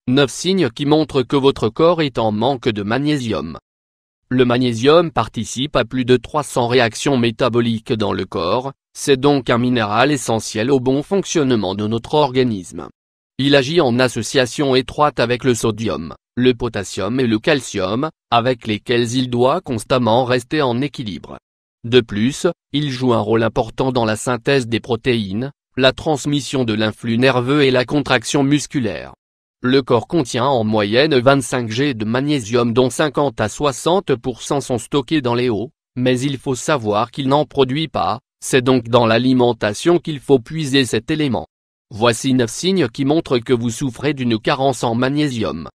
9 signes qui montrent que votre corps est en manque de magnésium. Le magnésium participe à plus de 300 réactions métaboliques dans le corps, c'est donc un minéral essentiel au bon fonctionnement de notre organisme. Il agit en association étroite avec le sodium, le potassium et le calcium, avec lesquels il doit constamment rester en équilibre. De plus, il joue un rôle important dans la synthèse des protéines, la transmission de l'influx nerveux et la contraction musculaire. Le corps contient en moyenne 25 g de magnésium dont 50 à 60% sont stockés dans les os, mais il faut savoir qu'il n'en produit pas, c'est donc dans l'alimentation qu'il faut puiser cet élément. Voici 9 signes qui montrent que vous souffrez d'une carence en magnésium.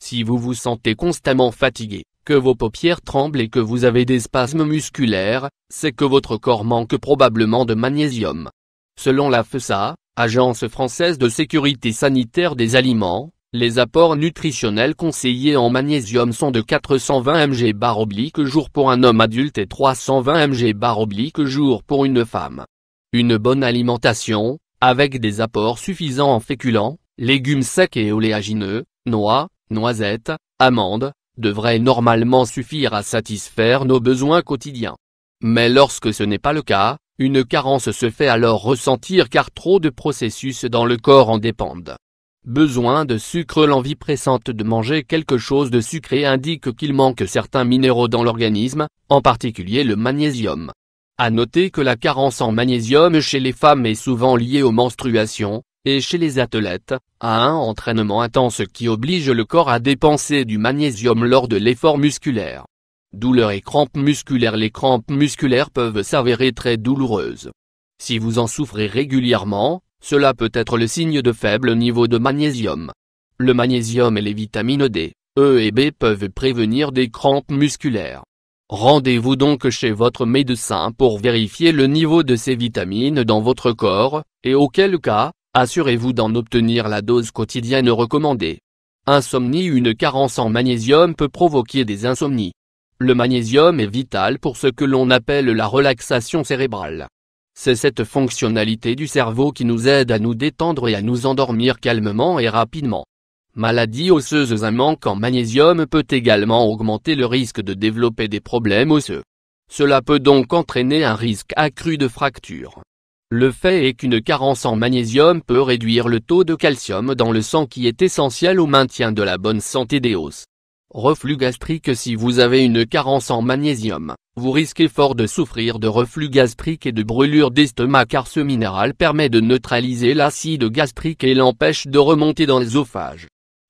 Si vous vous sentez constamment fatigué, que vos paupières tremblent et que vous avez des spasmes musculaires, c'est que votre corps manque probablement de magnésium. Selon la FSA, Agence française de sécurité sanitaire des aliments, les apports nutritionnels conseillés en magnésium sont de 420 mg/jour pour un homme adulte et 320 mg/jour pour une femme. Une bonne alimentation, avec des apports suffisants en féculents, légumes secs et oléagineux, noix, noisettes, amandes, devrait normalement suffire à satisfaire nos besoins quotidiens. Mais lorsque ce n'est pas le cas, une carence se fait alors ressentir car trop de processus dans le corps en dépendent. Besoin de sucre. L'envie pressante de manger quelque chose de sucré indique qu'il manque certains minéraux dans l'organisme, en particulier le magnésium. À noter que la carence en magnésium chez les femmes est souvent liée aux menstruations, et chez les athlètes, à un entraînement intense qui oblige le corps à dépenser du magnésium lors de l'effort musculaire. Douleurs et crampes musculaires. Les crampes musculaires peuvent s'avérer très douloureuses. Si vous en souffrez régulièrement, cela peut être le signe de faible niveau de magnésium. Le magnésium et les vitamines D, E et B peuvent prévenir des crampes musculaires. Rendez-vous donc chez votre médecin pour vérifier le niveau de ces vitamines dans votre corps, et auquel cas, assurez-vous d'en obtenir la dose quotidienne recommandée. Insomnie. Une carence en magnésium peut provoquer des insomnies. Le magnésium est vital pour ce que l'on appelle la relaxation cérébrale. C'est cette fonctionnalité du cerveau qui nous aide à nous détendre et à nous endormir calmement et rapidement. Maladie osseuse. Un manque en magnésium peut également augmenter le risque de développer des problèmes osseux. Cela peut donc entraîner un risque accru de fracture. Le fait est qu'une carence en magnésium peut réduire le taux de calcium dans le sang qui est essentiel au maintien de la bonne santé des os. Reflux gastrique. Si vous avez une carence en magnésium, vous risquez fort de souffrir de reflux gastrique et de brûlure d'estomac car ce minéral permet de neutraliser l'acide gastrique et l'empêche de remonter dans l'œsophage.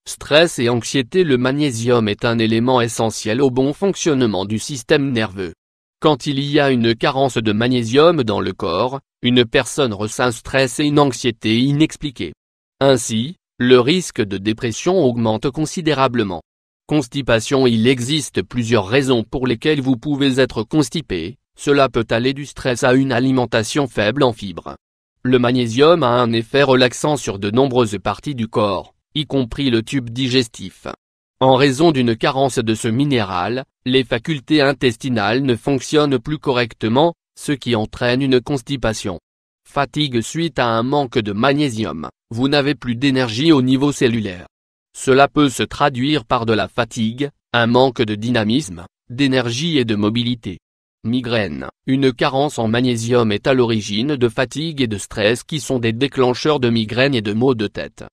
Stress et anxiété. Le magnésium est un élément essentiel au bon fonctionnement du système nerveux. Quand il y a une carence de magnésium dans le corps, une personne ressent un stress et une anxiété inexpliqués. Ainsi, le risque de dépression augmente considérablement. Constipation. Il existe plusieurs raisons pour lesquelles vous pouvez être constipé, cela peut aller du stress à une alimentation faible en fibres. Le magnésium a un effet relaxant sur de nombreuses parties du corps, y compris le tube digestif. En raison d'une carence de ce minéral, les facultés intestinales ne fonctionnent plus correctement, ce qui entraîne une constipation. Fatigue. Suite à un manque de magnésium, vous n'avez plus d'énergie au niveau cellulaire. Cela peut se traduire par de la fatigue, un manque de dynamisme, d'énergie et de mobilité. Migraine. Une carence en magnésium est à l'origine de fatigue et de stress qui sont des déclencheurs de migraines et de maux de tête.